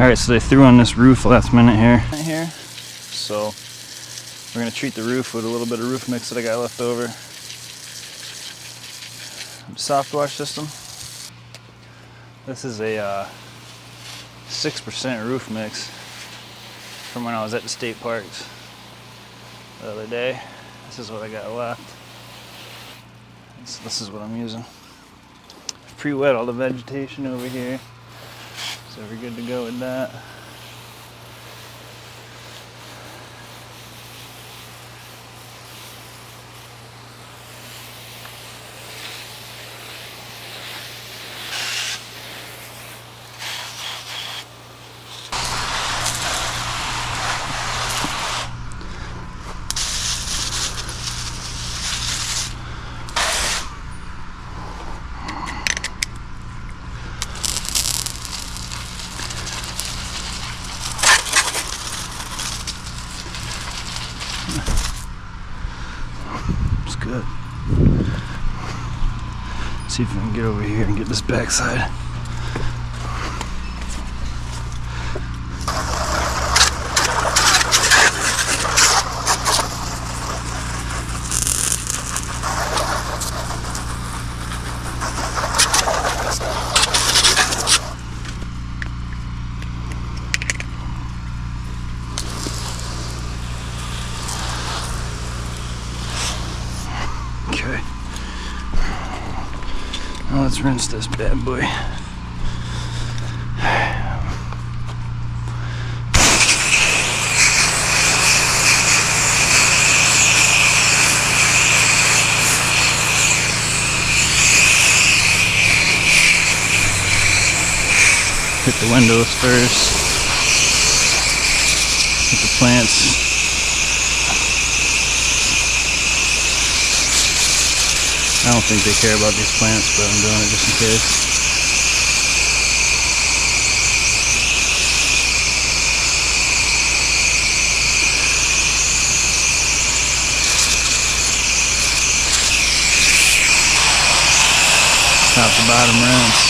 Alright, so they threw on this roof last minute here. So we're going to treat the roof with a little bit of roof mix that I got left over. Soft wash system. This is a 6% roof mix from when I was at the state parks the other day. This is what I got left. So this is what I'm using. I've pre-wet all the vegetation over here, so we're good to go with that. It's good. See if I can get over here and get this backside. Okay. Now let's rinse this bad boy. Hit the windows first. Hit the plants. I don't think they care about these plants, but I'm doing it just in case. Top to bottom rinse.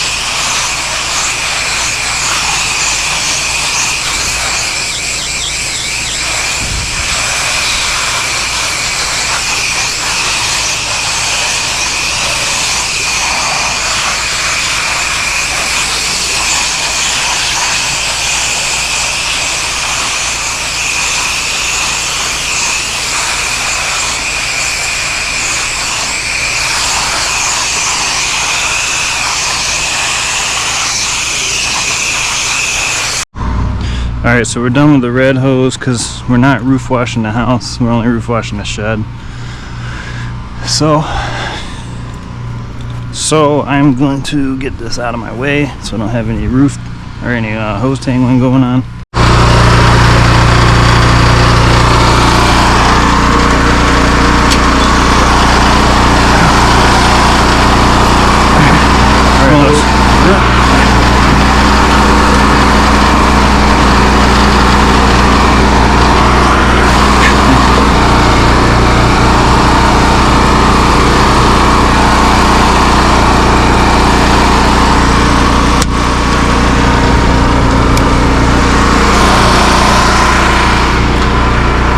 Alright, so we're done with the red hose because we're not roof washing the house, we're only roof washing the shed. So I'm going to get this out of my way so I don't have any roof or any hose tangling going on.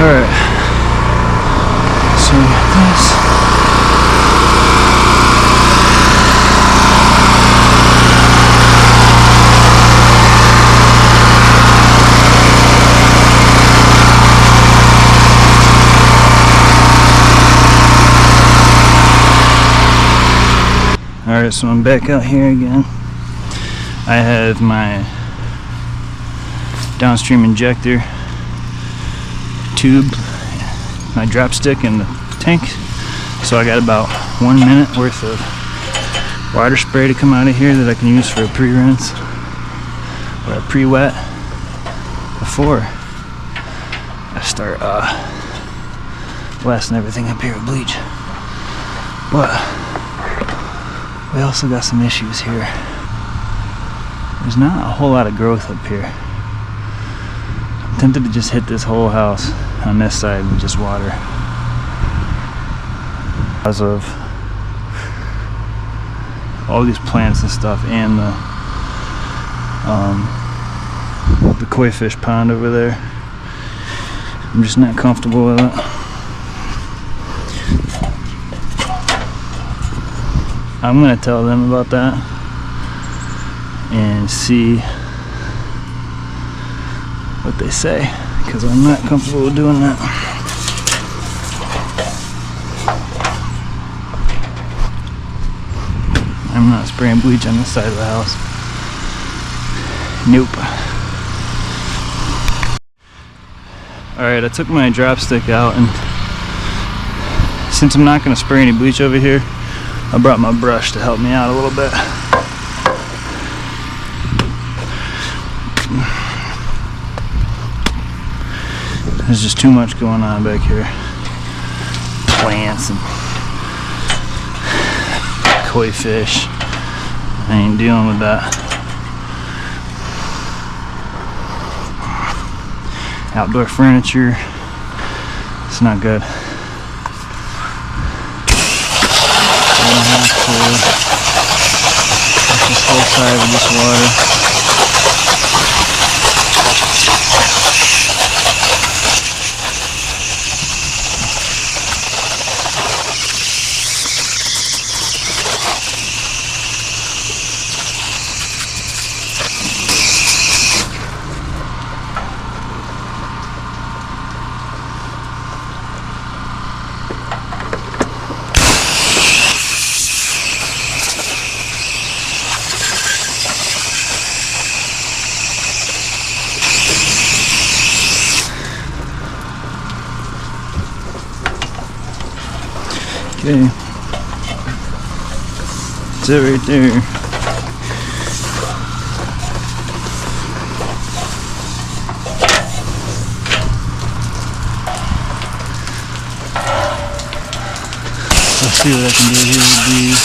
Alright, so we got this. Alright, so I'm back out here again. I have my downstream injector tube, my drop stick in the tank, so I got about 1 minute worth of water spray to come out of here that I can use for a pre-rinse or a pre-wet before I start blasting everything up here with bleach. But we also got some issues here. There's not a whole lot of growth up here. I'm tempted to just hit this whole house on this side with just water. Because of all these plants and stuff and the koi fish pond over there. I'm just not comfortable with it. I'm gonna tell them about that and see what they say, because I'm not comfortable with doing that. I'm not spraying bleach on this side of the house. Nope. Alright, I took my drop stick out, and since I'm not going to spray any bleach over here, I brought my brush to help me out a little bit. There's just too much going on back here. Plants and koi fish. I ain't dealing with that. Outdoor furniture. It's not good. I'm gonna have to push this whole side with this water. Okay, that's it right there. Let's see what I can do here with these.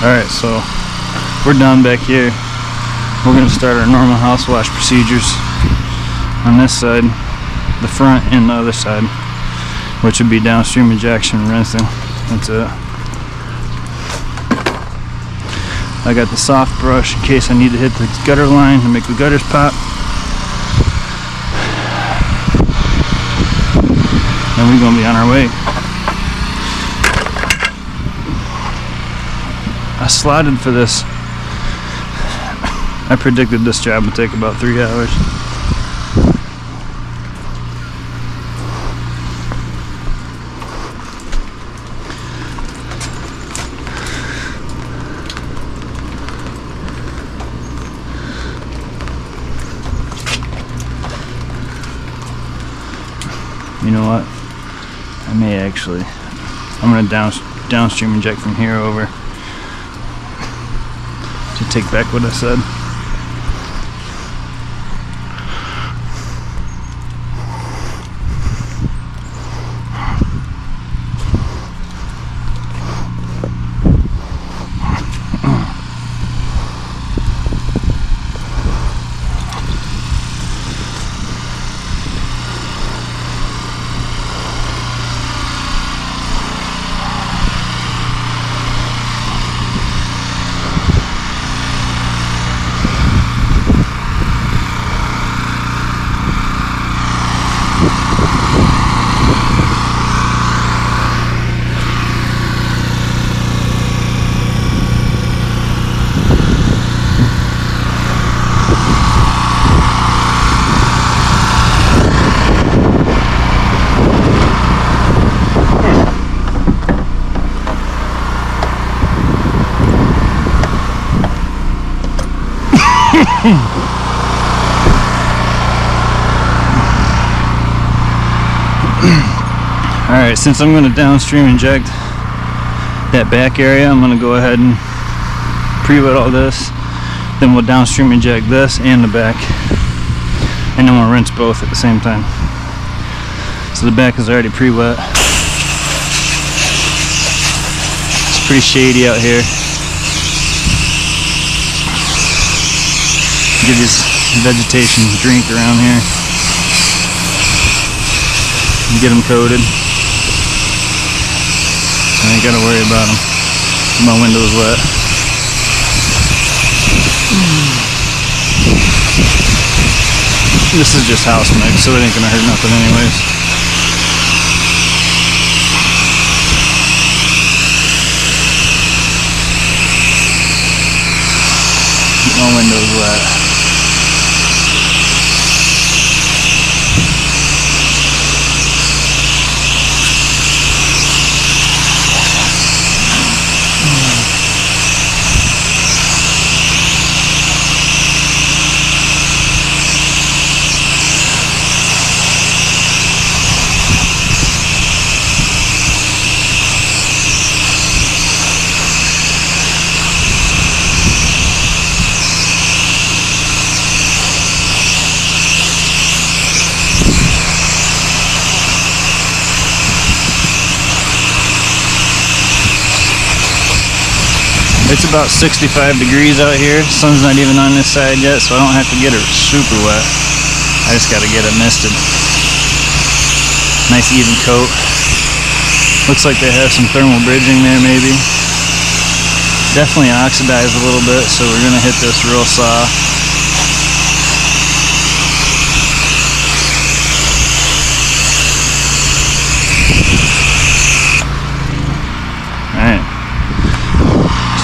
Alright, so we're done back here. We're going to start our normal house wash procedures on this side, the front and the other side, which would be downstream injection and rinsing. That's it. I got the soft brush in case I need to hit the gutter line to make the gutters pop. And we're going to be on our way. I slotted for this. I predicted this job would take about 3 hours. You know what? I may actually. I'm gonna downstream inject from here over. To take back what I said. Alright, since I'm going to downstream inject that back area, I'm going to go ahead and pre-wet all this. Then we'll downstream inject this and the back. And then we'll rinse both at the same time. So the back is already pre-wet. It's pretty shady out here. Give these vegetation a drink around here. And get them coated. I ain't gotta worry about them. My window's wet. This is just house mix, so it ain't gonna hurt nothing anyways. My window's wet. It's about 65 degrees out here. Sun's not even on this side yet, so I don't have to get it super wet. I just gotta get it misted. Nice even coat. Looks like they have some thermal bridging there maybe. Definitely oxidized a little bit, so we're gonna hit this real soft. Alright.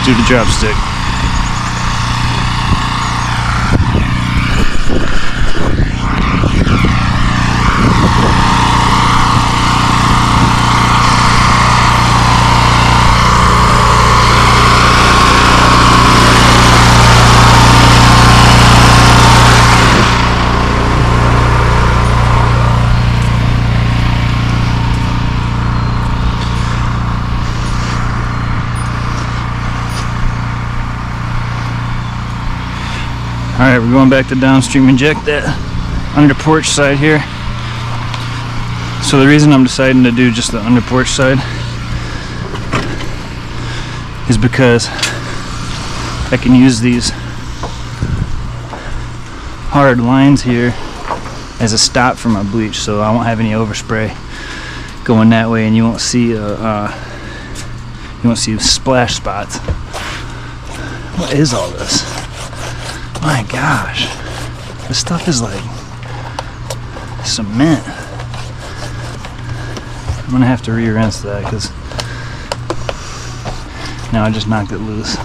Do the chopstick. Alright, we're going back to downstream inject that under porch side here. So the reason I'm deciding to do just the under porch side is because I can use these hard lines here as a stop for my bleach, so I won't have any overspray going that way, and you won't see splash spots. What is all this? My gosh, this stuff is like cement. I'm gonna have to re-rinse that because now I just knocked it loose.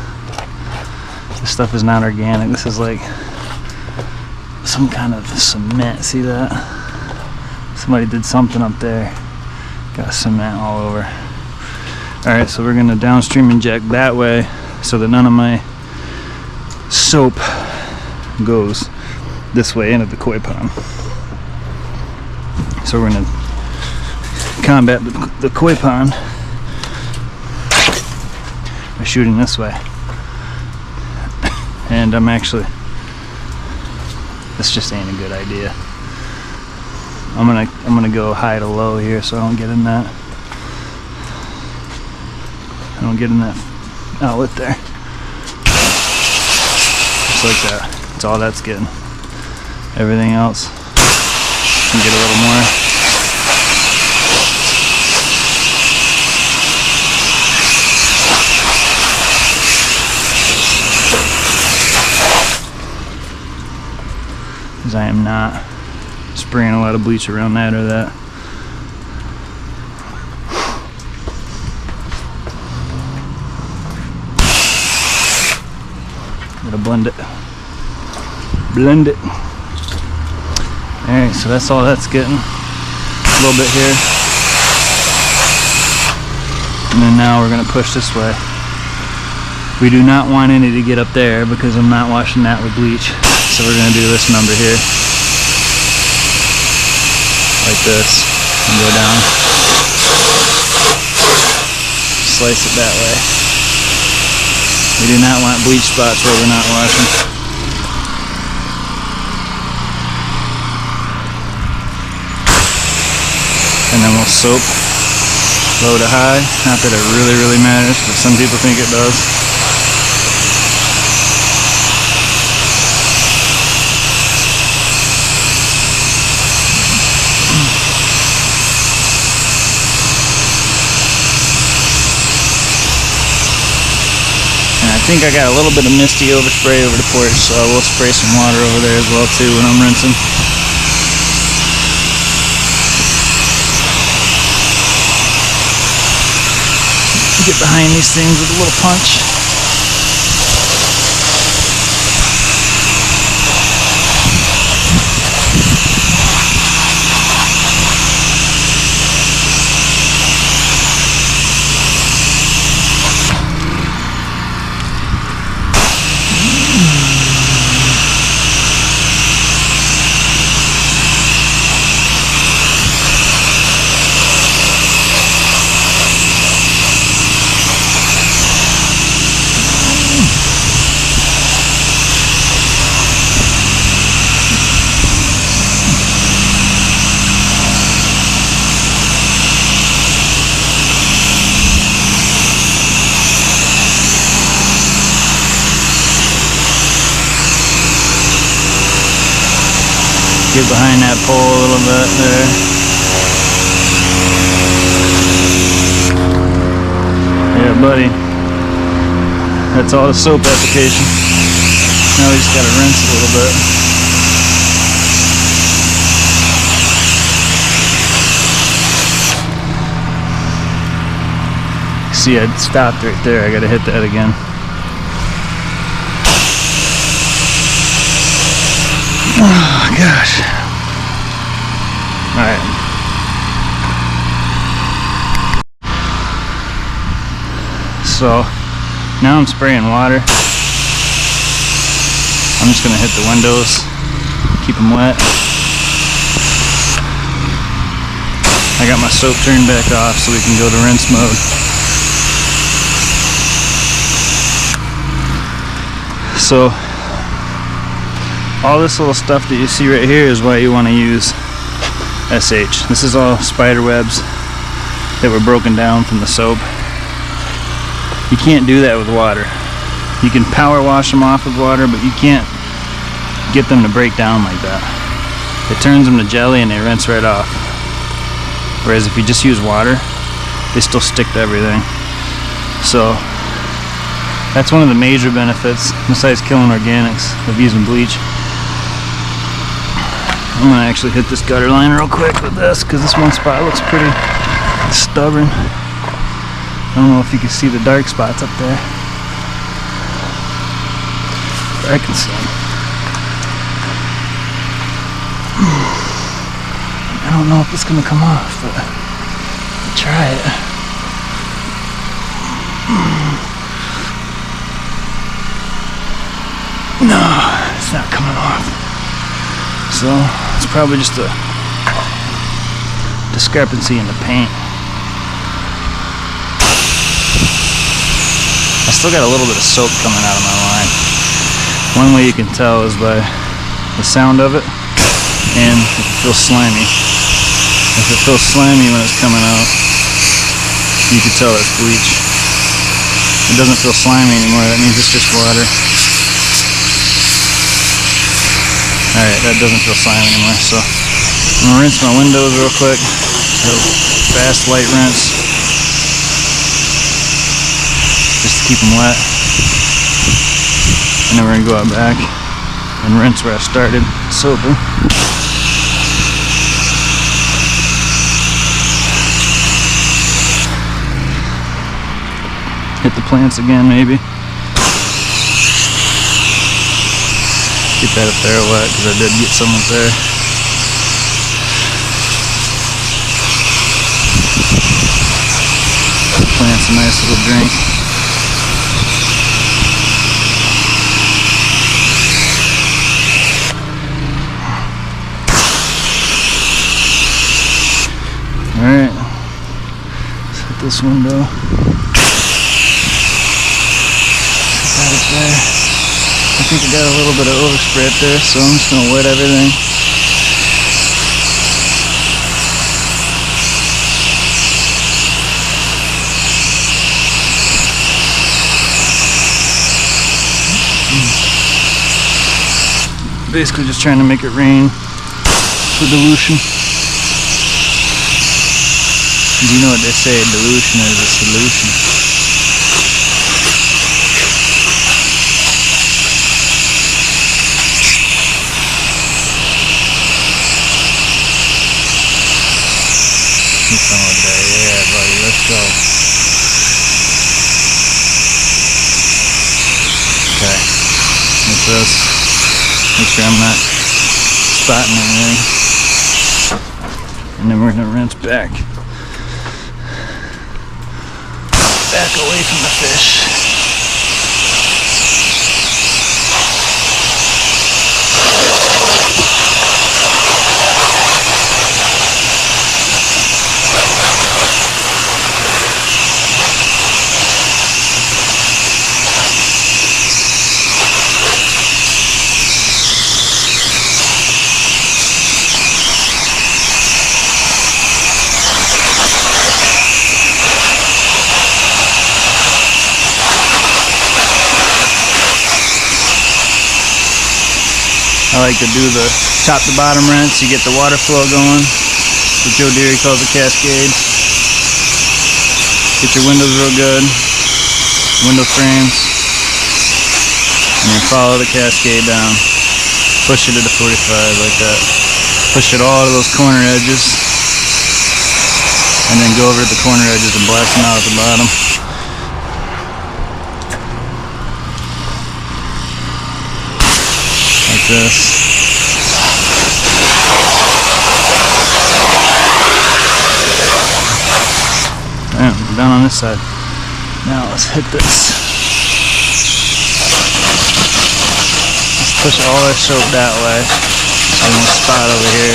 This stuff is not organic. This is like some kind of cement. See that? Somebody did something up there. Got cement all over. Alright, so we're gonna downstream inject that way so that none of my soap goes this way into the koi pond. So we're going to combat the koi pond by shooting this way. And this just ain't a good idea. I'm gonna go high to low here so I don't get in that. Outlet there. Just like that. That's all that's getting. Everything else can get a little more. Because I am not spraying a lot of bleach around that or that. Gotta blend it. Alright, so that's all that's getting. A little bit here. And then now we're going to push this way. We do not want any to get up there because I'm not washing that with bleach. So we're going to do this number here. Like this. And go down. Slice it that way. We do not want bleach spots where we're not washing. And then we'll soap low to high. Not that it really matters, but some people think it does. think I got a little bit of misty overspray over the porch, so I will spray some water over there as well too when I'm rinsing. Get behind these things with a little punch. Get behind that pole a little bit there. Yeah, buddy. That's all the soap application. Now we just gotta rinse a little bit. See, I stopped right there. I gotta hit that again. Oh gosh. Alright. So now I'm spraying water. I'm just gonna hit the windows, keep them wet. I got my soap turned back off so we can go to rinse mode. So all this little stuff that you see right here is why you want to use SH. This is all spider webs that were broken down from the soap. You can't do that with water. You can power wash them off with water, but you can't get them to break down like that. It turns them to jelly and they rinse right off. Whereas if you just use water, they still stick to everything. So that's one of the major benefits, besides killing organics, of using bleach. I'm gonna actually hit this gutter line real quick with this, because this one spot looks pretty stubborn. I don't know if you can see the dark spots up there. But I can see them. I don't know if it's gonna come off, but I'll try it. No, it's not coming off. So it's probably just a discrepancy in the paint. I still got a little bit of soap coming out of my line. One way you can tell is by the sound of it and if it feels slimy. If it feels slimy when it's coming out, you can tell it's bleach. It doesn't feel slimy anymore, that means it's just water. Alright, that doesn't feel slimy anymore, so I'm gonna rinse my windows real quick. So fast, light rinse. Just to keep them wet. And then we're gonna go out back and rinse where I started, sober. Hit the plants again, maybe. Get that up there wet, because I did get some up there. Plants a nice little drink. Alright, let's hit this window. Put that up there. I think I got a little bit of overspray up there, so I'm just going to wet everything. Basically just trying to make it rain for dilution. You know what they say, dilution is a solution. this. Make sure I'm not spotting anything. And then we're gonna rinse back away from the fish. I like to do the top to bottom rinse. You get the water flow going. What Joe Deary calls a cascade. Get your windows real good. Window frames. And then follow the cascade down. Push it to the 45 like that. Push it all to those corner edges. And then go over to the corner edges and blast them out at the bottom. This. Damn, we're down on this side. Now let's hit this. Let's push all our soap that way. So we won't spot over here.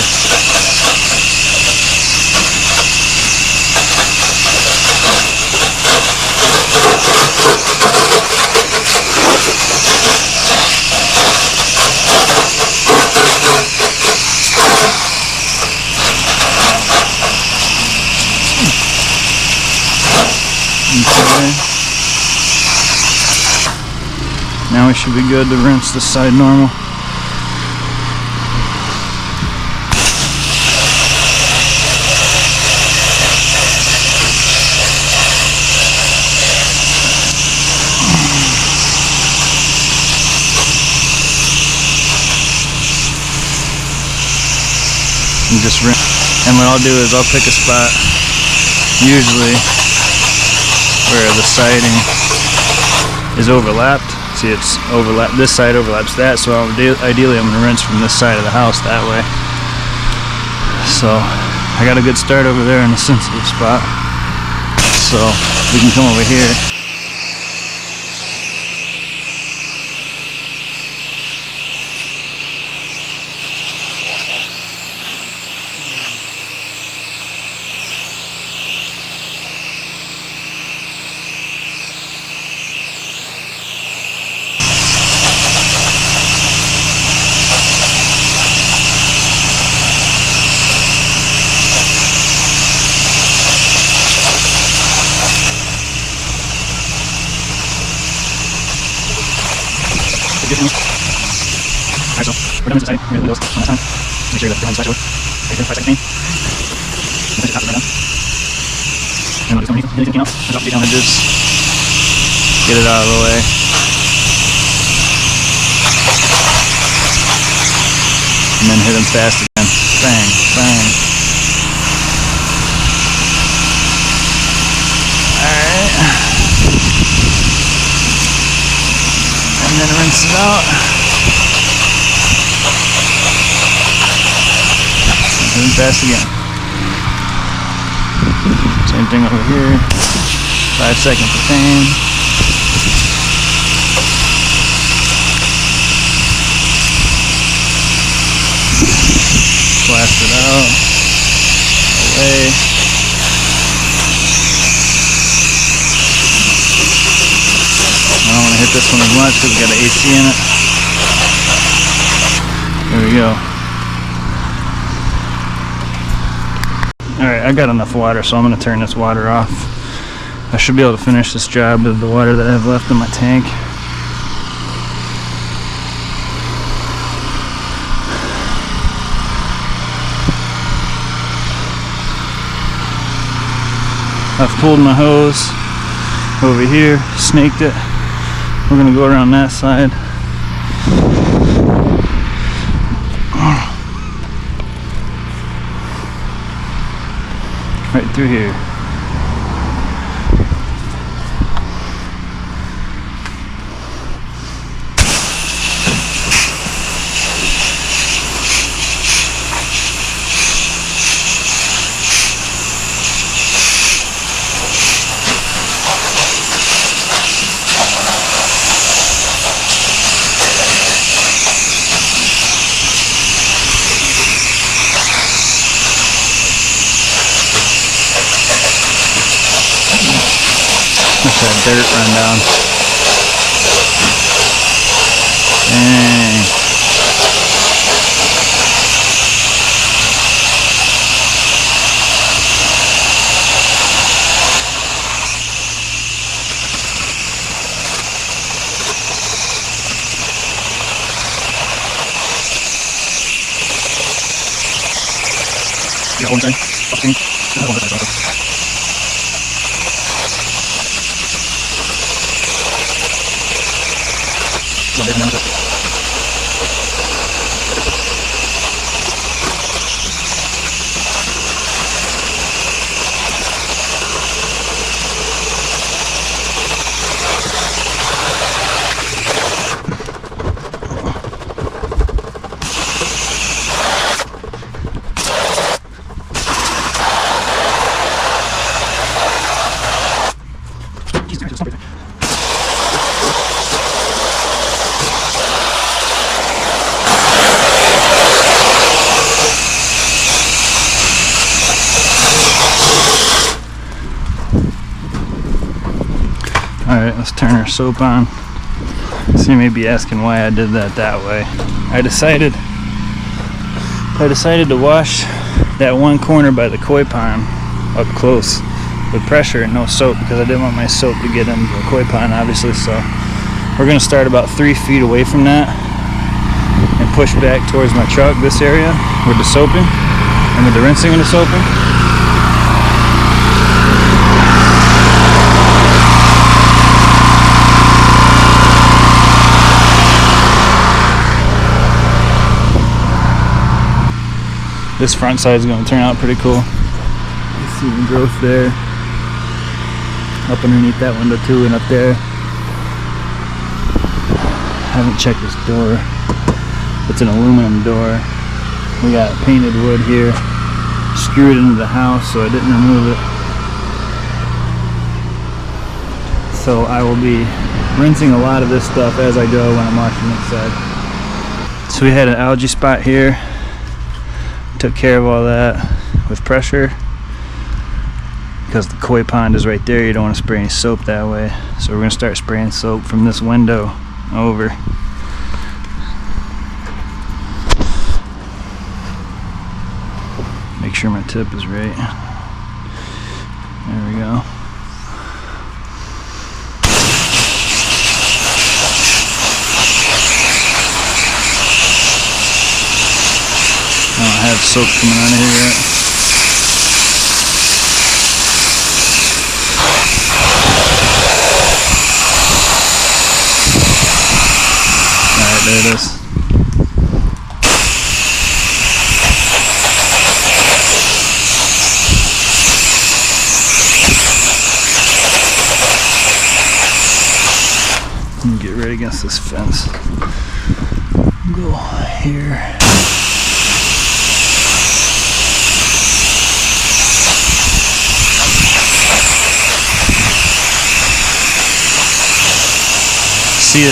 Okay. Now we should be good to rinse this side normal. And just rinse. And what I'll do is I'll pick a spot, usually where the siding is overlapped. See, it's overlapped. This side overlaps that, so ideally I'm going to rinse from this side of the house that way. So I got a good start over there in a sensitive spot, so we can come over here. Alright, so we're done with the siding. We're going to do those one at a time. Make sure you have behind the splash over. Right here, 5 seconds clean. Finish the top right now. And we'll do some anything else. Drop it down and just get it out of the way. And then hit them fast again. Bang, bang. Alright. And then rinse it out. And then fast again. Same thing over here. 5 seconds of pain. Blast it out. Away. I don't want to hit this one as much because we got an AC in it. There we go. Alright, I got enough water, so I'm going to turn this water off. I should be able to finish this job with the water that I have left in my tank. I've pulled my hose over here, snaked it. We're going to go around that side. Right through here. dirt run down. Dang. Alright, let's turn our soap on. So you may be asking why I did that way. I decided to wash that one corner by the koi pond up close with pressure and no soap, because I didn't want my soap to get into the koi pond, obviously. So we're going to start about 3 feet away from that and push back towards my truck, this area, with the soaping and with the rinsing and the soaping. This front side is going to turn out pretty cool. You see the growth there, up underneath that window too, and up there. Haven't checked this door. It's an aluminum door. We got painted wood here, screwed into the house, so I didn't remove it. So I will be rinsing a lot of this stuff as I go when I'm washing inside. So we had an algae spot here. Took care of all that with pressure, because the koi pond is right there. You don't want to spray any soap that way, so we're going to start spraying soap from this window over. Make sure my tip is right. There we go. I don't have soap coming out of here yet. Alright, there it is. Let me get right against this fence. Go here. See,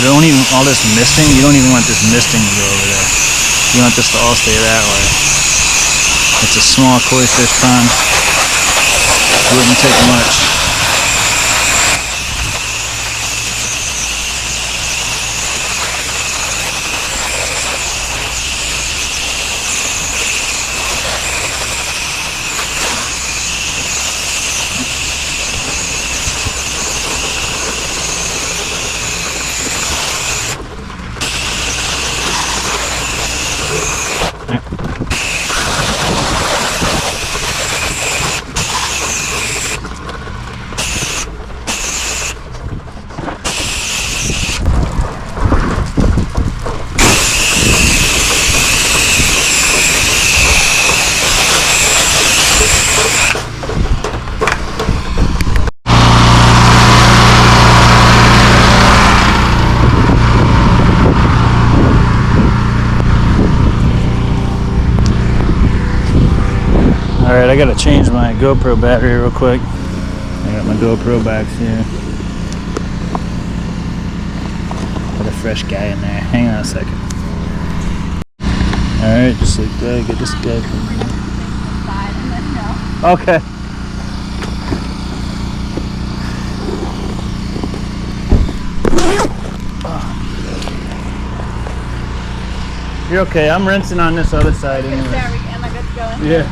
all this misting, you don't even want this misting to go over there. You want this to all stay that way. It's a small koi fish pond. It wouldn't take much. Alright, I gotta change my GoPro battery real quick. I got my GoPro back here. Got a fresh guy in there. Hang on a second. Alright, just like that. Get this guy from here. Okay. You're okay. I'm rinsing on this other side anyway. Sorry, am I good to go in? Yeah.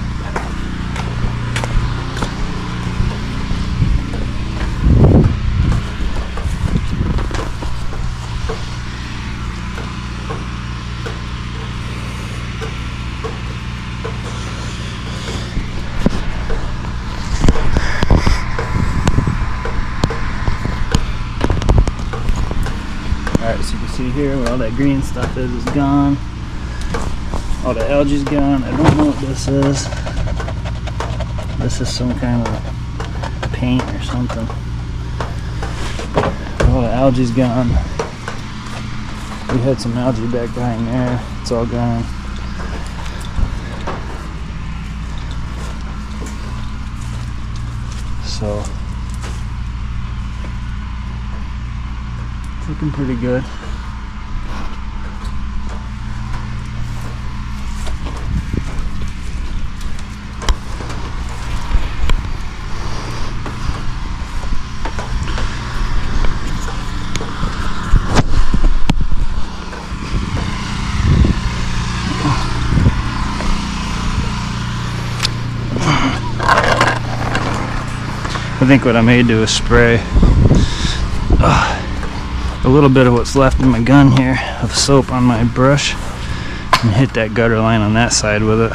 Alright, so you can see here where all that green stuff is gone. All the algae's gone. I don't know what this is. This is some kind of paint or something. All the algae's gone. We had some algae back behind there. It's all gone. So, it's looking pretty good. I think what I may do is spray a little bit of what's left in my gun here of soap on my brush and hit that gutter line on that side with it,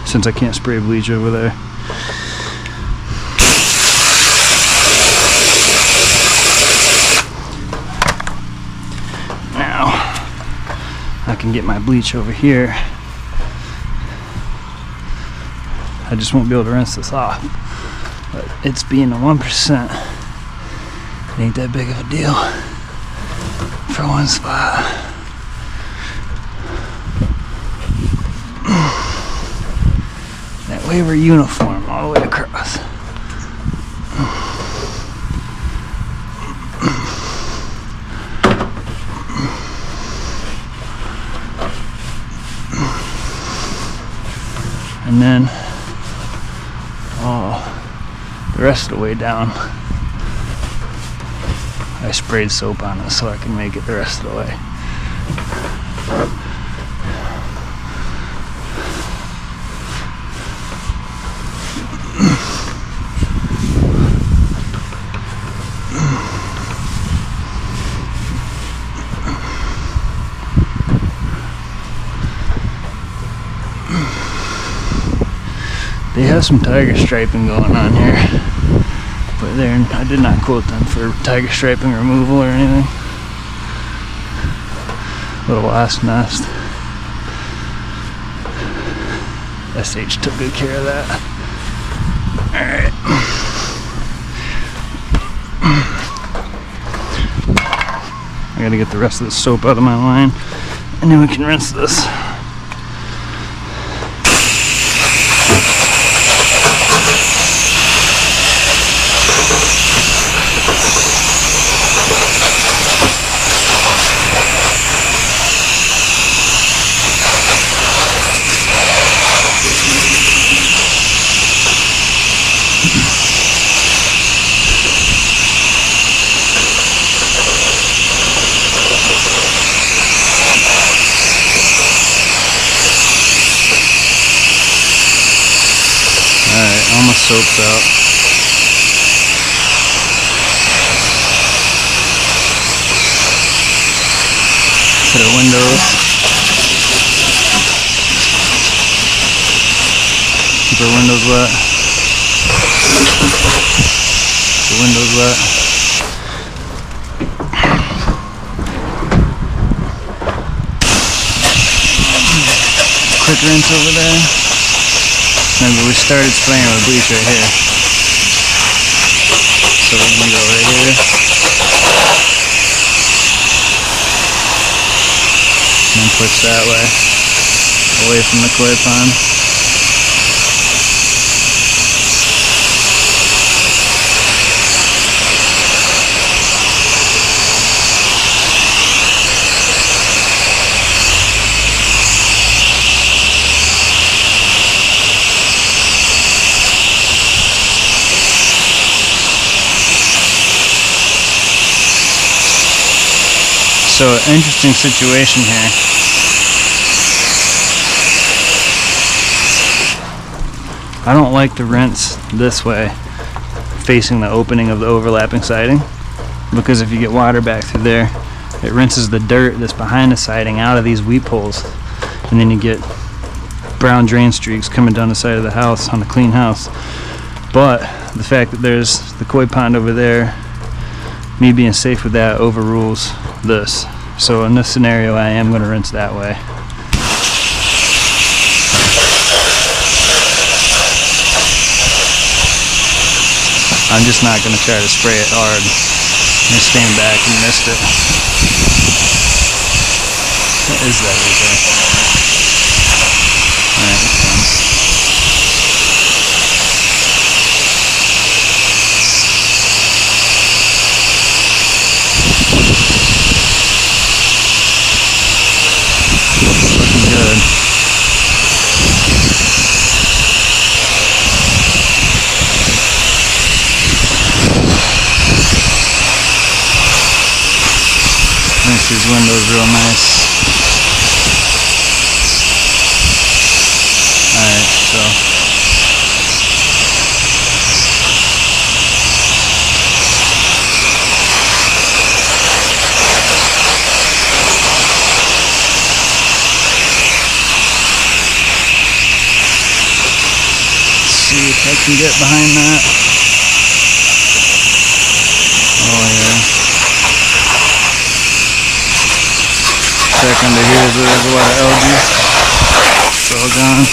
since I can't spray bleach over there. Now I can get my bleach over here. I just won't be able to rinse this off. But it's being a 1%, it ain't that big of a deal for one spot. That way we're uniform all the way across. And then the rest of the way down, I sprayed soap on it so I can make it the rest of the way. They have some tiger striping going on here, but I did not quote them for tiger striping removal or anything. Little wasp nest. SH took good care of that. Alright. I gotta get the rest of the soap out of my line, and then we can rinse this. Alright, all my soap's out. To the windows. Keep our windows wet. The windows wet. Quick rinse over there. Remember, we started spraying with bleach right here. So we're going to go right here. And then push that way. Away from the koi pond. So, interesting situation here. I don't like to rinse this way, facing the opening of the overlapping siding, because if you get water back through there, it rinses the dirt that's behind the siding out of these weep holes, and then you get brown drain streaks coming down the side of the house on a clean house. But the fact that there's the koi pond over there, me being safe with that overrules this. So in this scenario, I am going to rinse that way. I'm just not going to try to spray it hard. I'm going to stand back and mist it. What is that right there? Alright, it's done. Looking good. Makes these windows real nice. Alright, so let's see if I can get behind that. Oh yeah. Back under here, there's a lot of algae. It's all gone.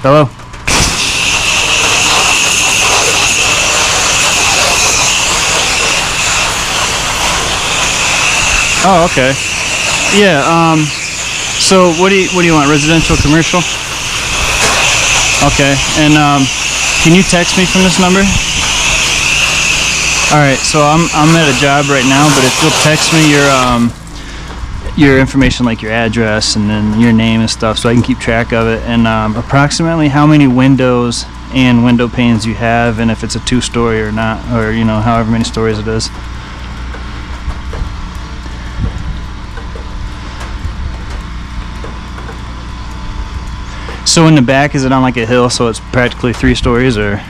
Hello? Oh, okay. Yeah, so what do you want? Residential, commercial? Okay. And can you text me from this number? All right, so I'm at a job right now, but if you'll text me your information, like your address and then your name and stuff, so I can keep track of it, and approximately how many windows and window panes you have, and if it's a 2-story or not, or you know, however many stories it is. So in the back, is it on like a hill, so it's practically 3 stories, or?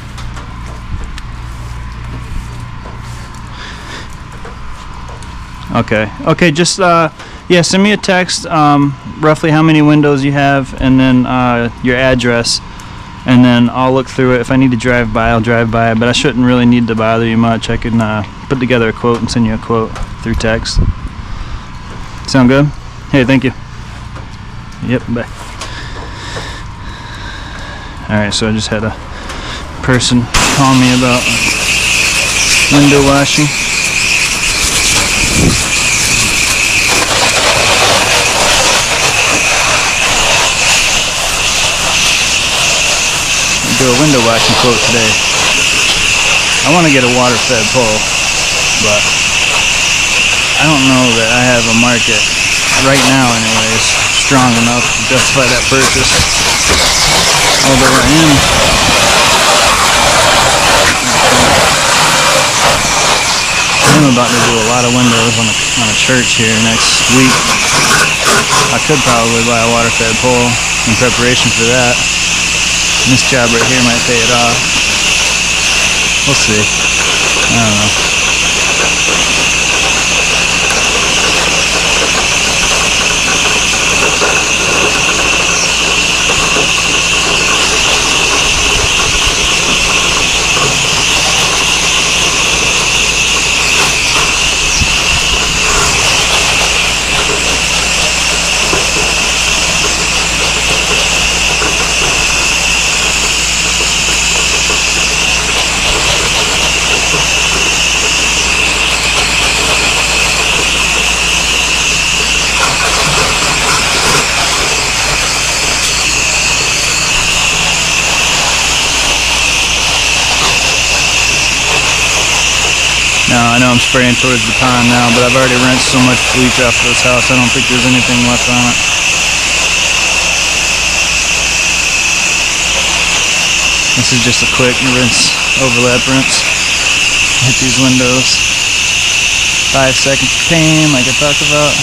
Okay, just yeah, send me a text, roughly how many windows you have, and then your address, and then I'll look through it. If I need to drive by, I'll drive by, but I shouldn't really need to bother you much. I can put together a quote and send you a quote through text. Sound good? Hey, thank you. Yep, bye. Alright, so I just had a person call me about window washing. Do a window washing quote today. I want to get a water-fed pole, but I don't know that I have a market right now anyways strong enough to justify that purchase. Although I am about to do a lot of windows on a church here next week. I could probably buy a water-fed pole in preparation for that. And this job right here might pay it off. We'll see. I don't know. I know I'm spraying towards the pond now, but I've already rinsed so much bleach off this house, I don't think there's anything left on it. This is just a quick rinse, overlap rinse. Hit these windows. 5 seconds of pain, like I talked about.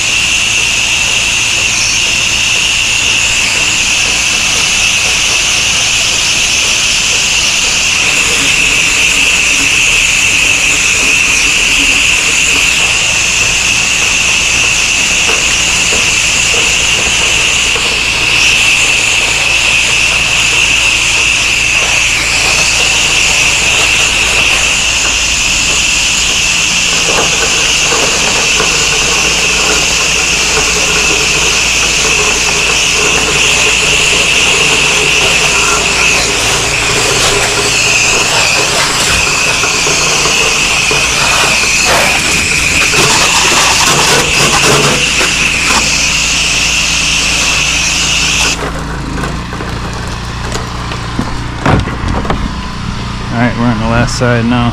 Alright, we're on the last side now.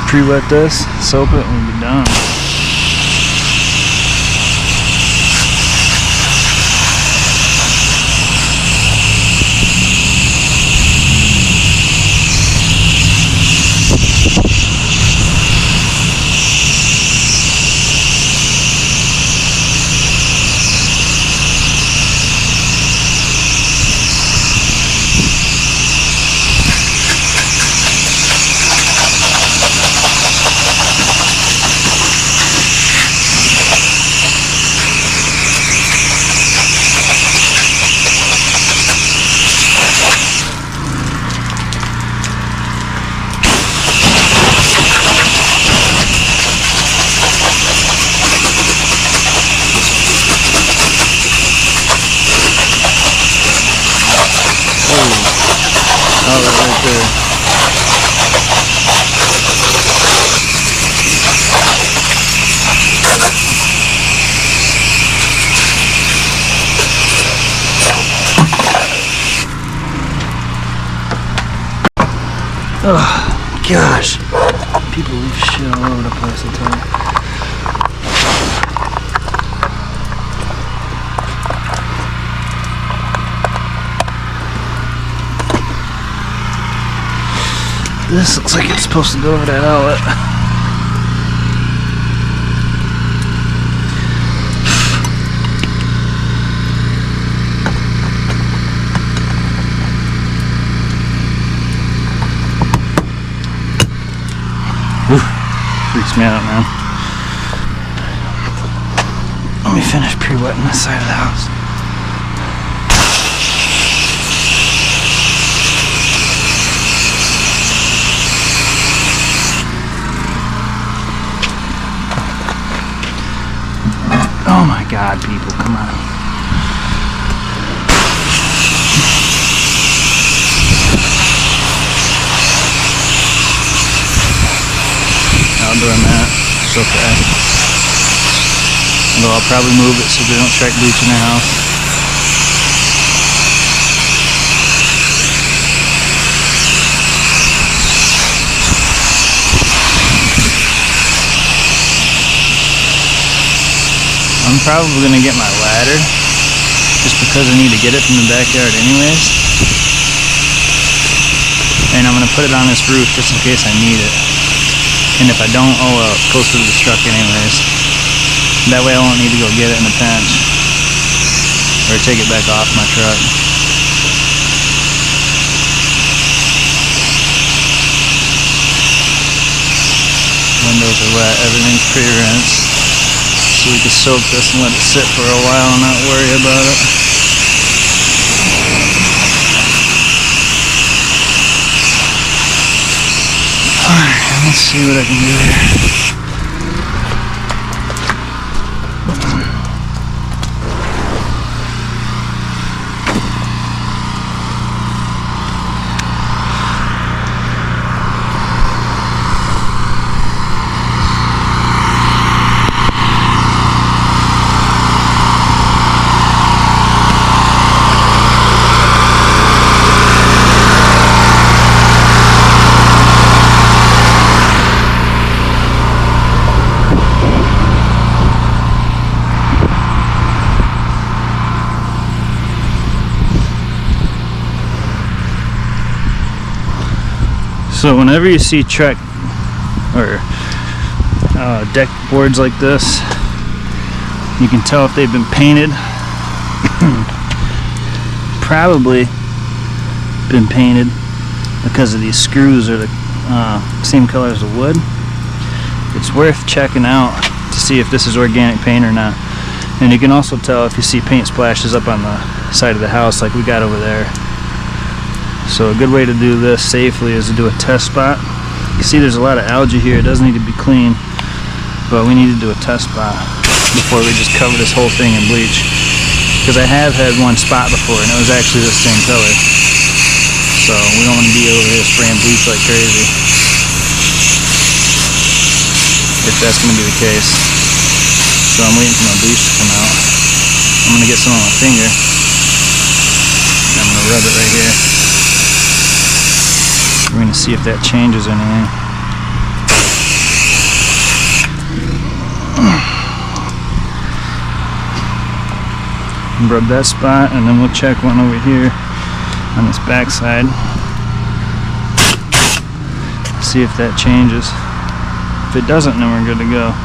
Pre-wet this, soap it, and we'll be done. Right there. Oh gosh, people leave shit all over the place, I tell you. This looks like it's supposed to go over that outlet. Whew. Freaks me out, man. Let me finish pre-wetting this side of the house. Oh my God, people, come on. Outdoor mat, it's okay. Although I'll probably move it so they don't strike bleach in the house. I'm probably going to get my ladder, just because I need to get it from the backyard anyways. And I'm going to put it on this roof just in case I need it. And if I don't, oh well, it's closer to the truck anyways. That way I won't need to go get it in a pinch. Or take it back off my truck. Windows are wet, everything's pre-rinsed. So we can soak this and let it sit for a while and not worry about it. Alright, let's see what I can do here. So whenever you see Trek or deck boards like this, you can tell if they've been painted. Probably been painted because of these screws are the same color as the wood. It's worth checking out to see if this is organic paint or not. And you can also tell if you see paint splashes up on the side of the house like we got over there. So a good way to do this safely is to do a test spot. You see there's a lot of algae here. It doesn't need to be clean, but we need to do a test spot before we just cover this whole thing in bleach. Because I have had one spot before and it was actually the same color. So we don't want to be over here spraying bleach like crazy if that's going to be the case. So I'm waiting for my bleach to come out. I'm going to get some on my finger and I'm going to rub it right here. We're going to see if that changes anything. Rub that spot and then we'll check one over here on this back side. See if that changes. If it doesn't, then we're good to go.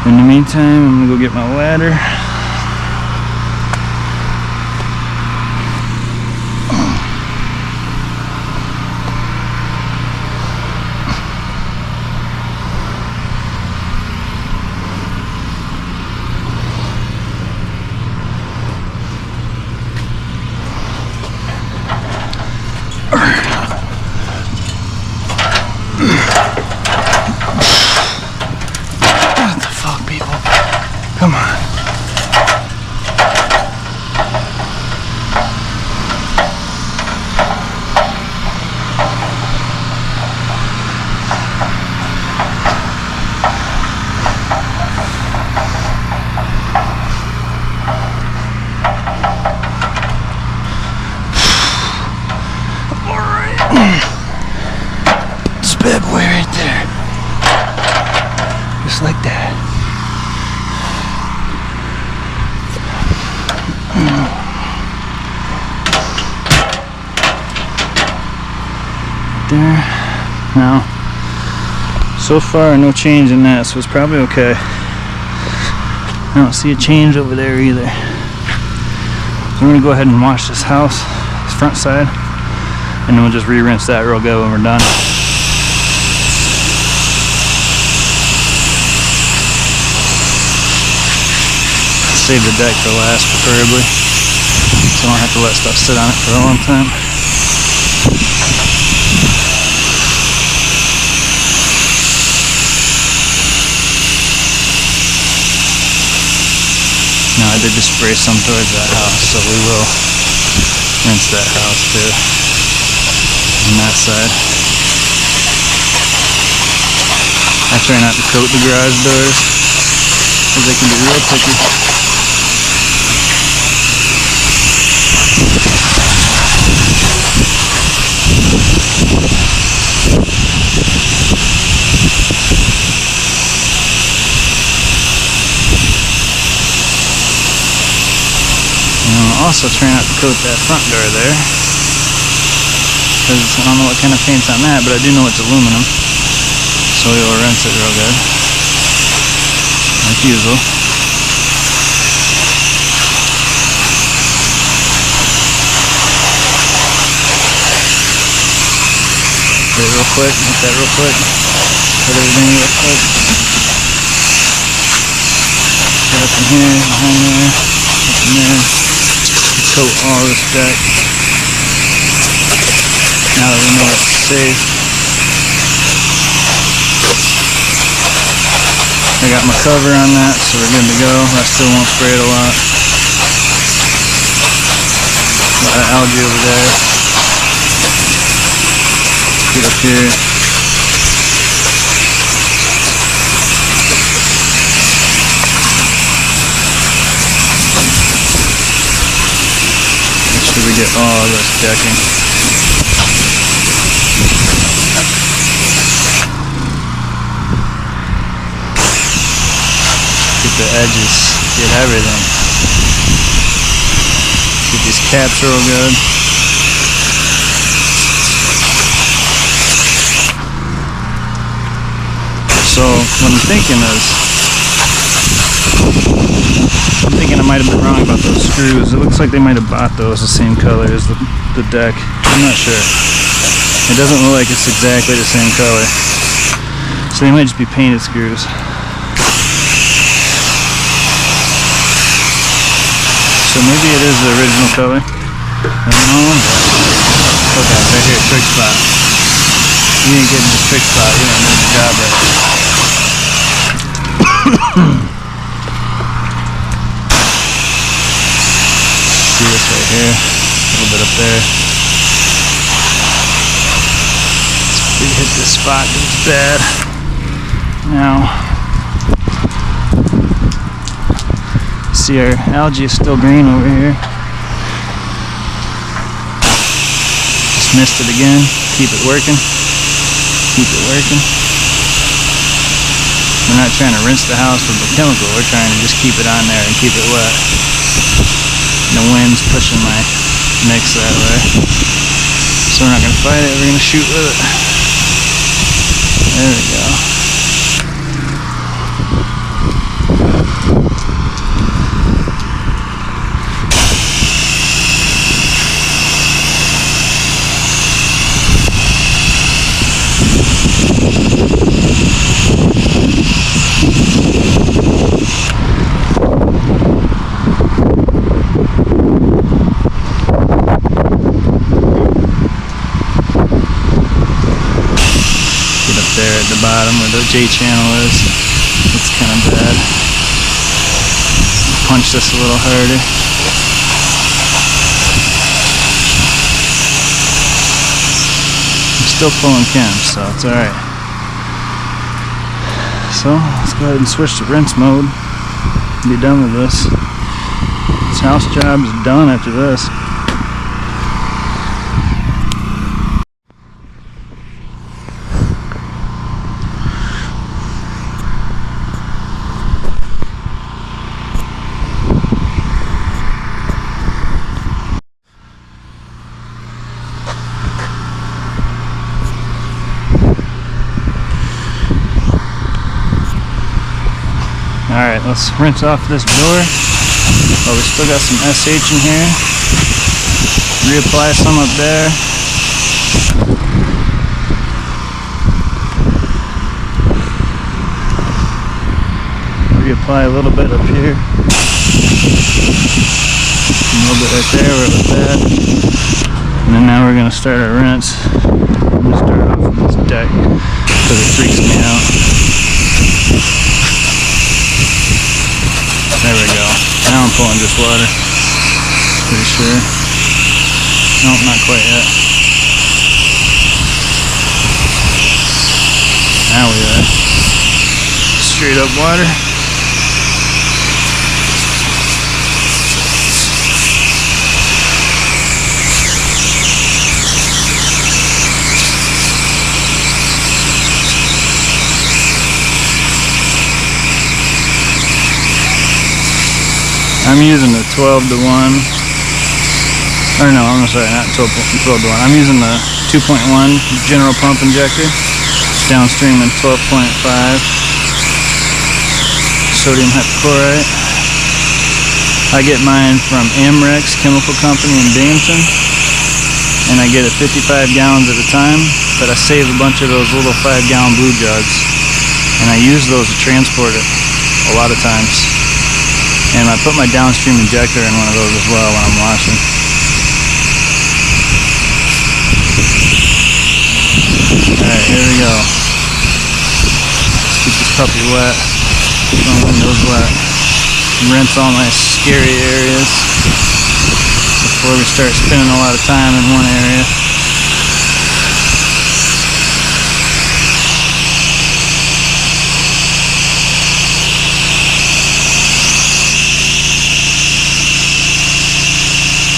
In the meantime, I'm gonna go get my ladder. Come on. All right. It's a bad boy right there. Just like that. There. Now, so far no change in that, so it's probably okay. I don't see a change over there either. So we're gonna go ahead and wash this house, this front side, and then we'll just re-rinse that real good when we're done. Save the deck for last, preferably, so I don't have to let stuff sit on it for a long time. Now I did just spray some towards that house, so we will rinse that house too, on that side. I try not to coat the garage doors, because they can be real picky. Also try not to coat that front door there, because I don't know what kind of paint's on that, but I do know it's aluminum, so we will rinse it real good, like usual. Get it real quick, hit that real quick, hit everything real quick. Get up in here, behind there, up in there. Coat all this deck. Now that we know it's safe. I got my cover on that, so we're good to go. I still won't spray it a lot. A lot of algae over there. Get up here. We get all this decking. Get the edges, get everything. Get these caps real good. So what I'm thinking is, I might have been wrong about those screws. It looks like they might have bought those the same color as the deck. I'm not sure. It doesn't look like it's exactly the same color. So they might just be painted screws. So maybe it is the original color. I don't know. Okay, right here, trick spot. You ain't getting this trick spot. You don't do the job right. See this right here, a little bit up there. If we hit this spot, it's bad. Now, see our algae is still green over here. Just missed it again. Keep it working. Keep it working. We're not trying to rinse the house with the chemical. We're trying to just keep it on there and keep it wet. The wind's pushing my mix that way. So we're not going to fight it, we're going to shoot with it. There we go. There at the bottom where the J channel is. It's kind of bad. Punch this a little harder. I'm still pulling chems, so it's alright. So let's go ahead and switch to rinse mode. Be done with this. This house job is done after this. Alright, let's rinse off this door. Oh, we still got some SH in here. Reapply some up there. Reapply a little bit up here. A little bit right there where it was bad. And then now we're going to start our rinse. I'm going to start off with this deck because it freaks me out. There we go. Now I'm pulling just water. Pretty sure. Nope, not quite yet. Now we are. Straight up water. I'm using the 12 to 1, or no, I'm sorry, not 12 to 1. I'm using the 2.1 general pump injector, downstream in 12.5 sodium hypochlorite. I get mine from Amrex Chemical Company in Binghamton, and I get it 55 gallons at a time, but I save a bunch of those little 5-gallon blue jugs, and I use those to transport it a lot of times. And I put my downstream injector in one of those as well when I'm washing. Alright, here we go. Let's keep this puppy wet. Keep my windows wet. Rinse all my scary areas before we start spending a lot of time in one area.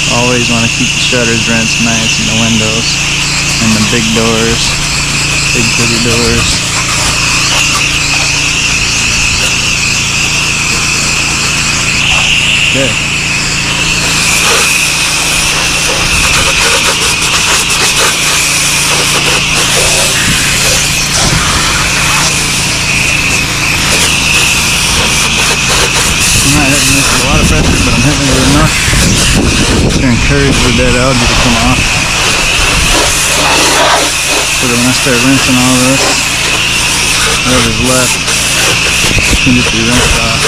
Always want to keep the shutters rinsed nice and the windows and the big doors, big pretty doors. Okay. encourage the dead algae to come off. So that when I start rinsing all this, whatever's left can just be rinsed off.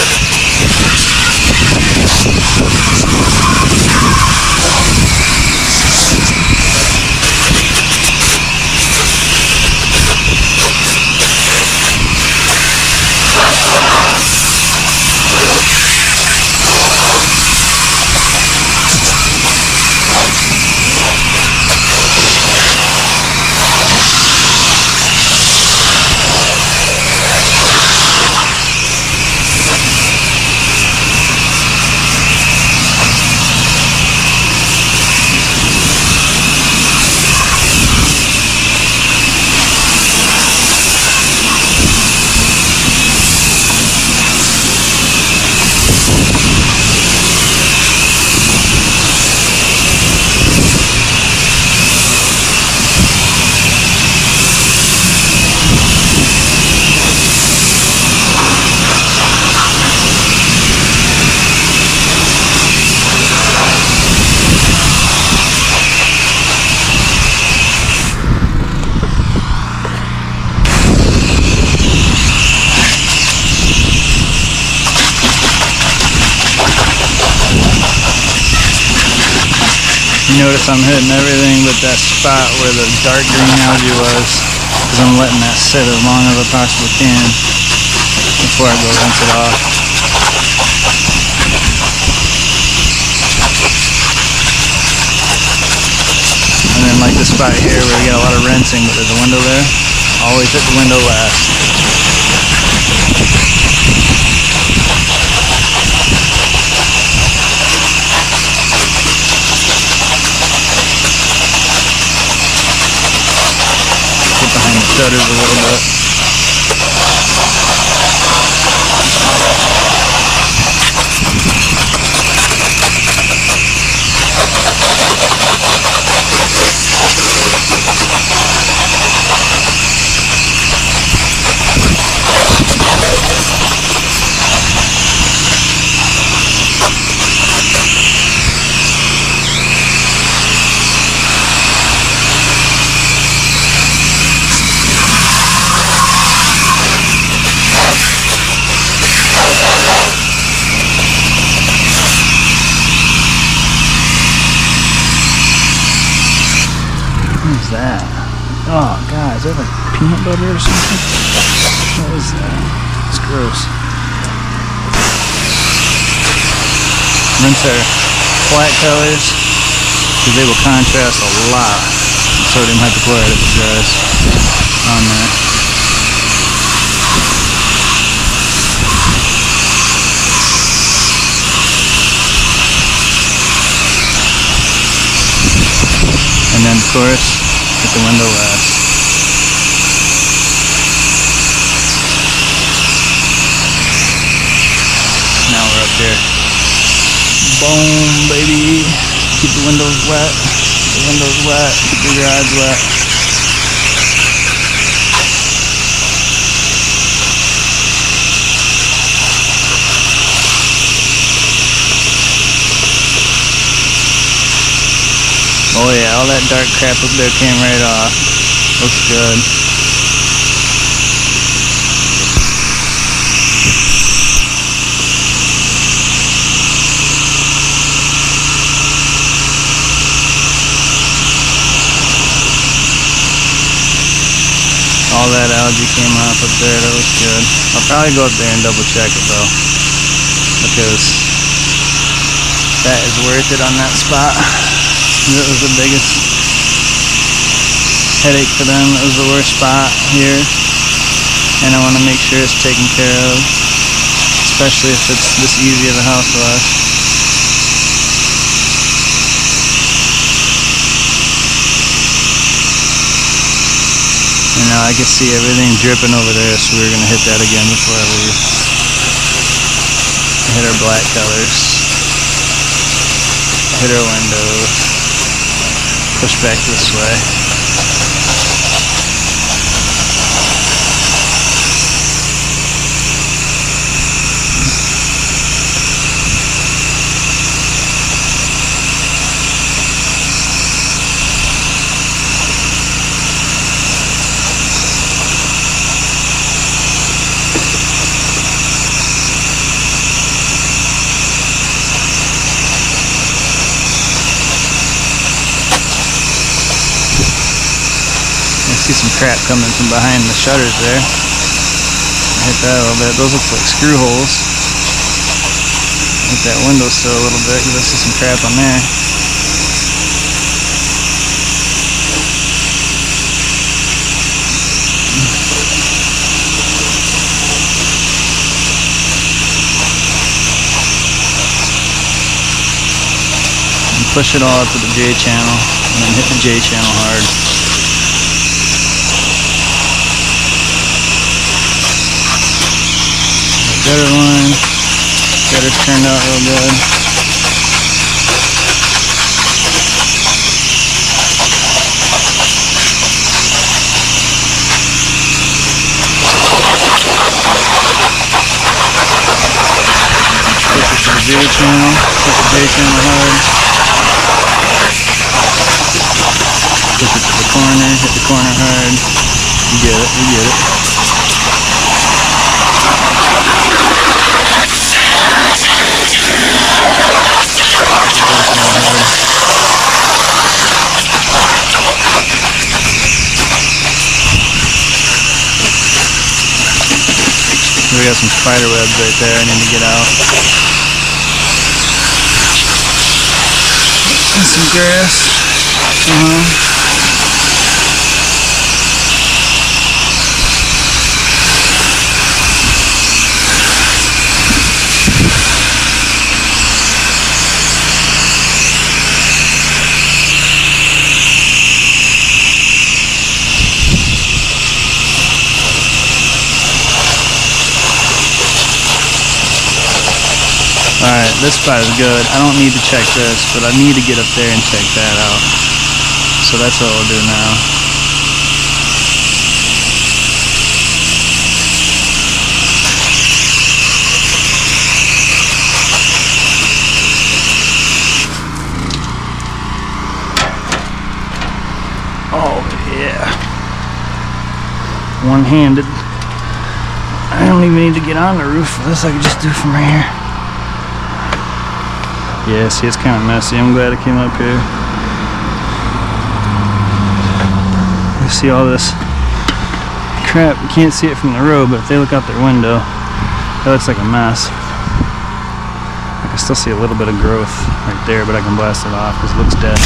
You notice I'm hitting everything but that spot where the dark green algae was, because I'm letting that sit as long as I possibly can before I go rinse it off. And then like the spot here where we get a lot of rinsing but there's a window there, always hit the window last. Shutters a little bit. What is that? Oh god, is that like peanut butter or something? What is that? It's gross. Rinse our flat colors because they will contrast a lot with sodium hypochlorite if it dries on there. And then of course, hit the window last. Now we're up here. Boom, baby. Keep the windows wet. Keep the windows wet. Keep the garage wet. Oh yeah, all that dark crap up there came right off. Looks good. All that algae came off up there, that looks good. I'll probably go up there and double check it though, because that is worth it on that spot. That was the biggest headache for them. It was the worst spot here, and I want to make sure it's taken care of, especially if it's this easy of a house wash. And now I can see everything dripping over there, so we're going to hit that again before I leave. Hit our black colors. Hit our windows. Push back this way. see some crap coming from behind the shutters there. Hit that a little bit. Those look like screw holes. Hit that windowsill a little bit because I see some crap on there. And push it all up to the J channel and then hit the J channel hard. Gutter line. Gutter's turned out real good. Push it to the J channel. Hit the J channel hard. Push it to the corner. Hit the corner hard. You get it. You get it. We got some spider webs right there I need to get out. And some grass. Alright, this spot is good. I don't need to check this, but I need to get up there and check that out. So that's what we'll do now. Oh yeah. One-handed. I don't even need to get on the roof for this. I can just do it from right here. Yeah, see, it's kind of messy. I'm glad it came up here. You see all this crap. You can't see it from the road, but if they look out their window, that looks like a mess. I can still see a little bit of growth right there, but I can blast it off because it looks dead.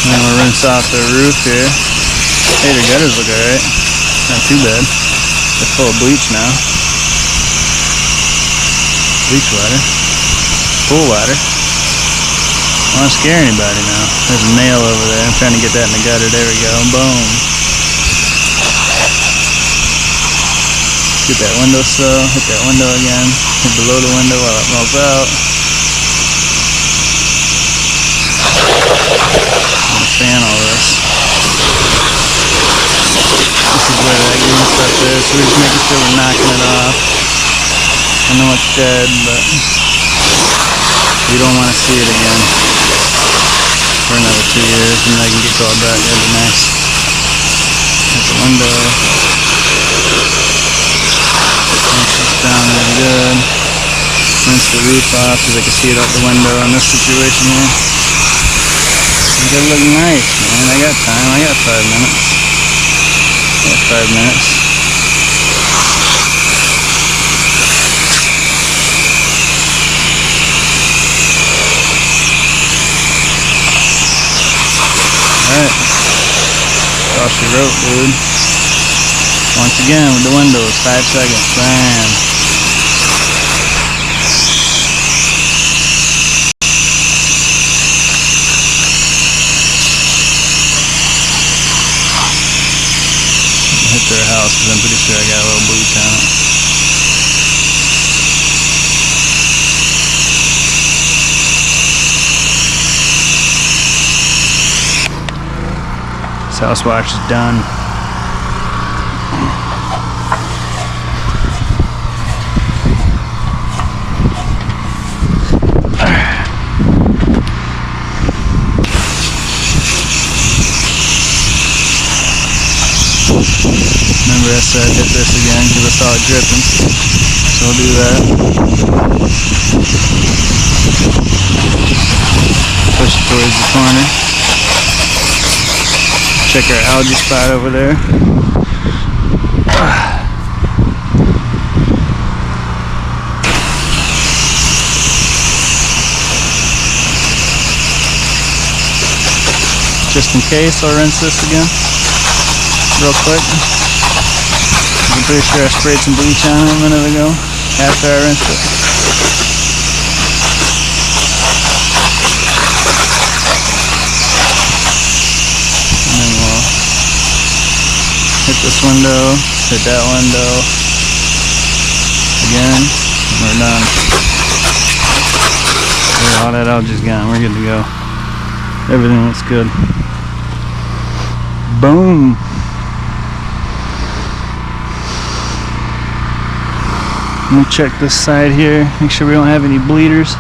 And then we'll rinse off the roof here. Hey, the gutters look alright. Not too bad. They're full of bleach now. Bleach water. Pool water. I don't want to scare anybody now. There's a nail over there. I'm trying to get that in the gutter. There we go. Boom. Get that windowsill. Hit that window again. Hit below the window while it melts out. Fan all this. This is where that green stuff is, so we're just making sure we're knocking it off. I know it's dead, but we don't want to see it again for another 2 years, and then I can get called back. That'd be nice. Hit the window. Rinse this down really good. Rinse the roof off because I can see it out the window in this situation here. It's gonna look nice, man. I got time. I got 5 minutes. I got 5 minutes. Alright. That's all she wrote, dude. Once again with the windows, 5 seconds. Bam. Their house because I'm pretty sure I got a little bleach on it. Exhaust wash is done. Remember I said hit this again because I saw it dripping, so I'll do that. Push it towards the corner. Check our algae spot over there. Just in case, I'll rinse this again real quick. I'm pretty sure I sprayed some bleach on it a minute ago after I rinsed it. And then we'll hit this window, hit that window again, and we're done. There, all that algae's gone, we're good to go. Everything looks good. Boom! Let me check this side here, make sure we don't have any bleeders.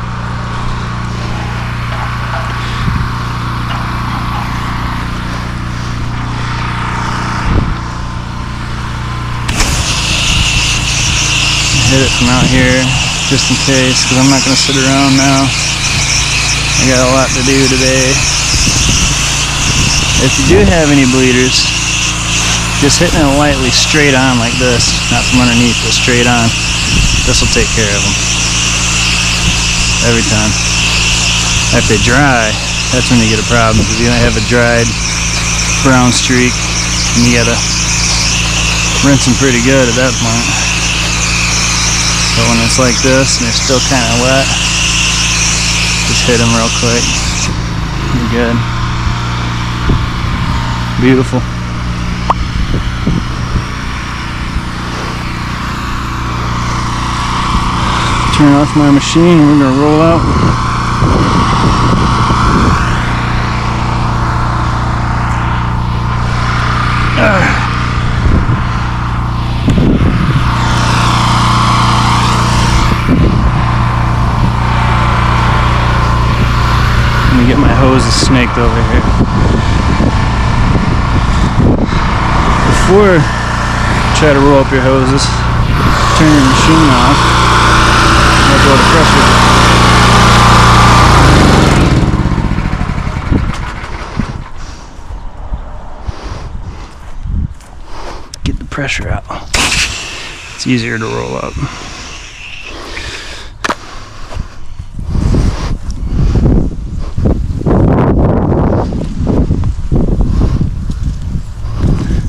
Hit it from out here, just in case, because I'm not going to sit around now. I got a lot to do today. If you do have any bleeders, just hitting it lightly straight on like this, not from underneath, but straight on. This will take care of them every time. If they dry, that's when you get a problem, because you don't have a dried brown streak, and you gotta rinse them pretty good at that point. But when it's like this and they're still kind of wet, just hit them real quick. You're good. Beautiful. Turn off my machine and we're going to roll out. Let me get my hoses snaked over here. Before you try to roll up your hoses, turn your machine off. Let go of the pressure. Get the pressure out. It's easier to roll up.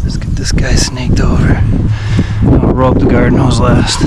Let's get this guy snaked over. I'll roll up the garden hose last.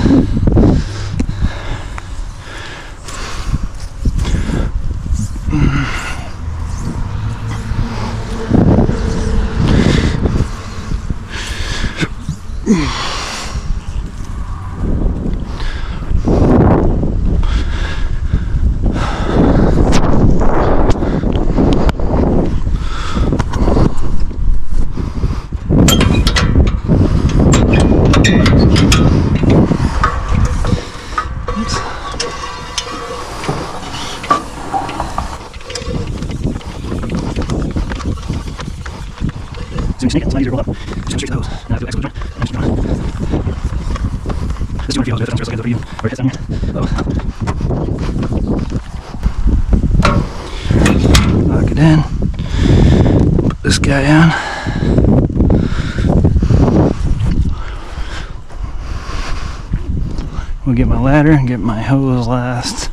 Snake it, it's not easy to roll up. Just go straight to the hose. Now I do excellent joint. This joint feels good, it sounds really good for you. Or it hits down here. Lock it in. Put this guy on. We'll get my ladder and get my hose last.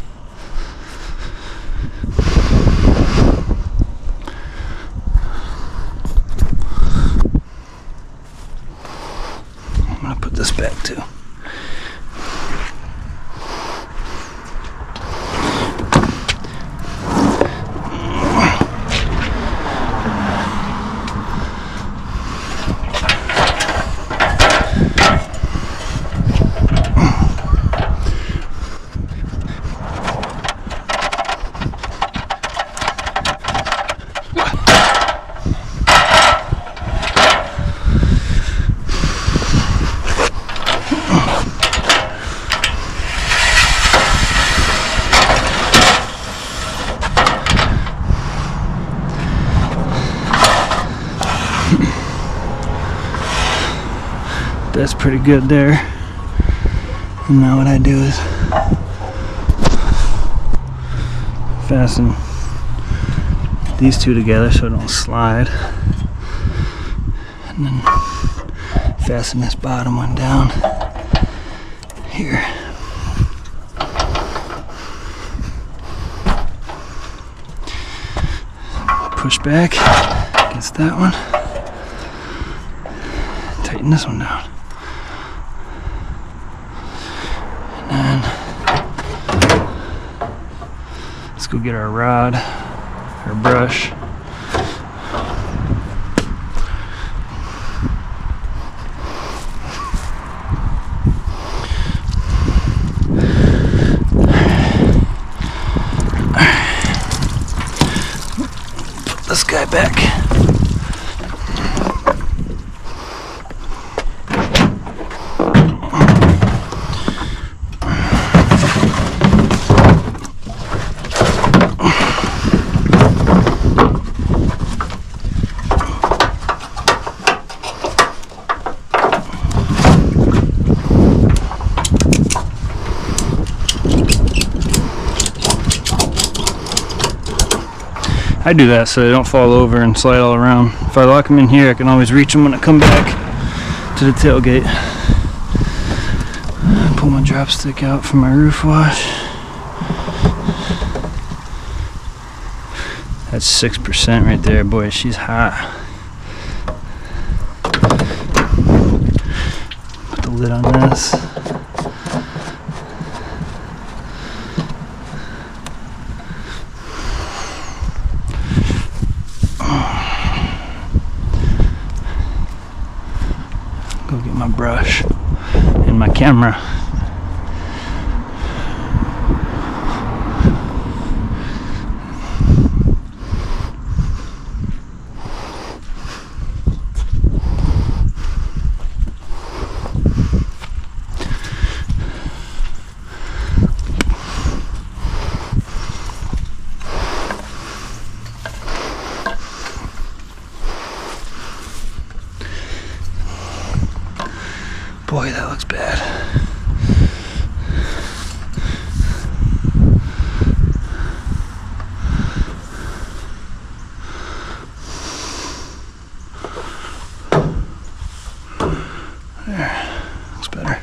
This back too. That's pretty good there. And now what I do is fasten these two together so it don't slide, and then fasten this bottom one down here. Push back against that one. Tighten this one down. And then let's go get our rod, our brush. Put this guy back. I do that so they don't fall over and slide all around. If I lock them in here, I can always reach them when I come back to the tailgate. Pull my drop stick out for my roof wash. That's 6% right there. Boy, she's hot. Put the lid on this. Go get my brush and my camera. Boy, that looks bad. There, looks better.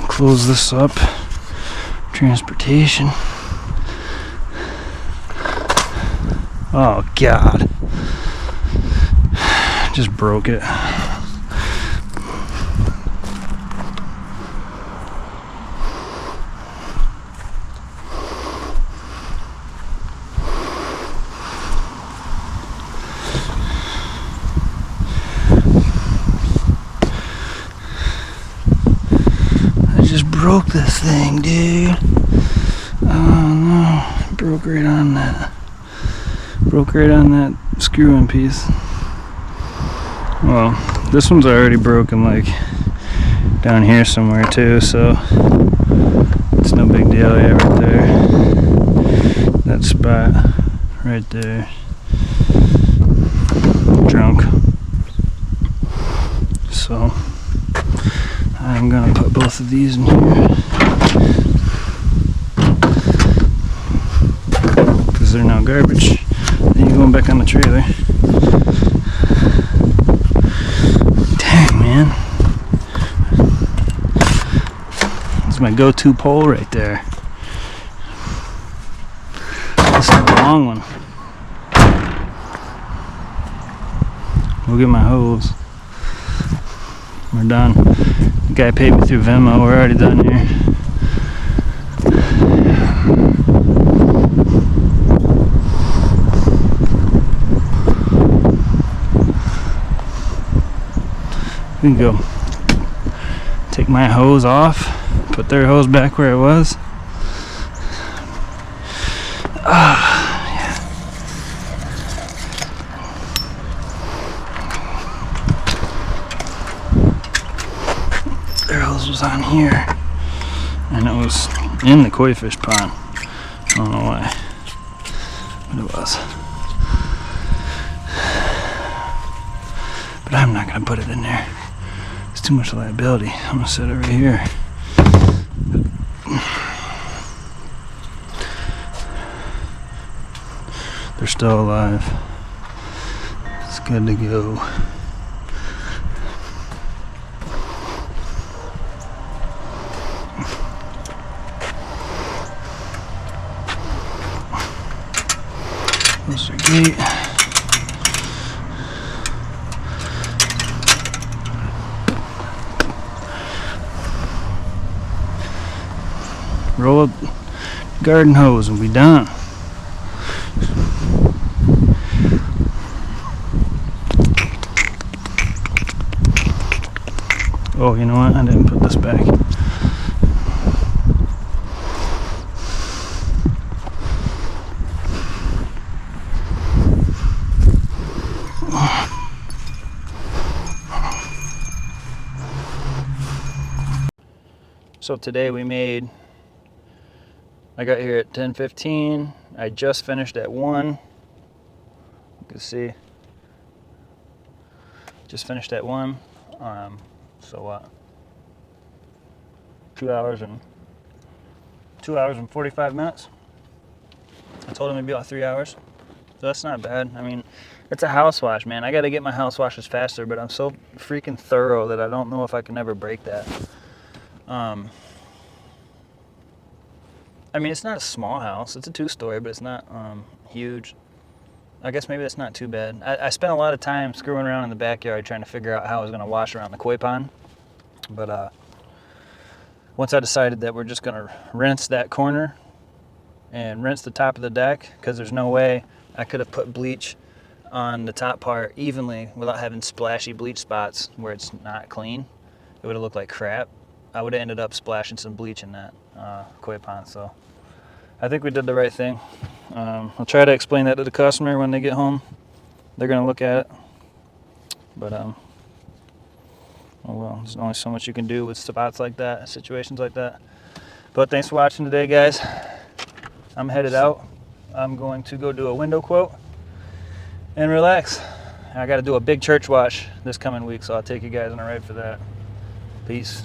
Close this up. Transportation. Oh God, just broke it. I just broke this thing, dude. Oh no, broke right on that. Broke right on that screw-in piece. Well, this one's already broken, like down here somewhere too, so it's no big deal. Yeah, right there. That spot right there. Drunk. So I'm gonna put both of these in here because they're now garbage. Then you're going back on the trailer. Dang, man. That's my go-to pole right there. This is a long one. We'll get my hose. We're done. The guy paid me through Venmo. We're already done here. We can go take my hose off, put their hose back where it was. Yeah. Their hose was on here, and it was in the koi fish pond. I don't know why, but it was. But I'm not gonna put it in there. It's too much liability. I'm gonna set it right here. They're still alive. It's good to go. Close your gate. Roll up garden hose and be done. Oh, you know what? I didn't put this back. So today we made, I got here at 10:15. I just finished at 1. You can see, just finished at 1. So what? 2 hours and 45 minutes. I told him it'd be about 3 hours. So that's not bad. I mean, it's a house wash, man. I got to get my house washes faster, but I'm so freaking thorough that I don't know if I can ever break that. I mean, it's not a small house. It's a 2-story, but it's not huge. I guess maybe that's not too bad. I spent a lot of time screwing around in the backyard trying to figure out how I was going to wash around the koi pond. But once I decided that we're just going to rinse that corner and rinse the top of the deck, because there's no way I could have put bleach on the top part evenly without having splashy bleach spots where it's not clean. It would have looked like crap. I would have ended up splashing some bleach in that koi pond. So I think we did the right thing. I'll try to explain that to the customer when they get home. They're going to look at it. But, oh well, there's only so much you can do with spots like that, situations like that. But thanks for watching today, guys. I'm headed out. I'm going to go do a window quote and relax. I got to do a big church wash this coming week, so I'll take you guys on a ride for that. Peace.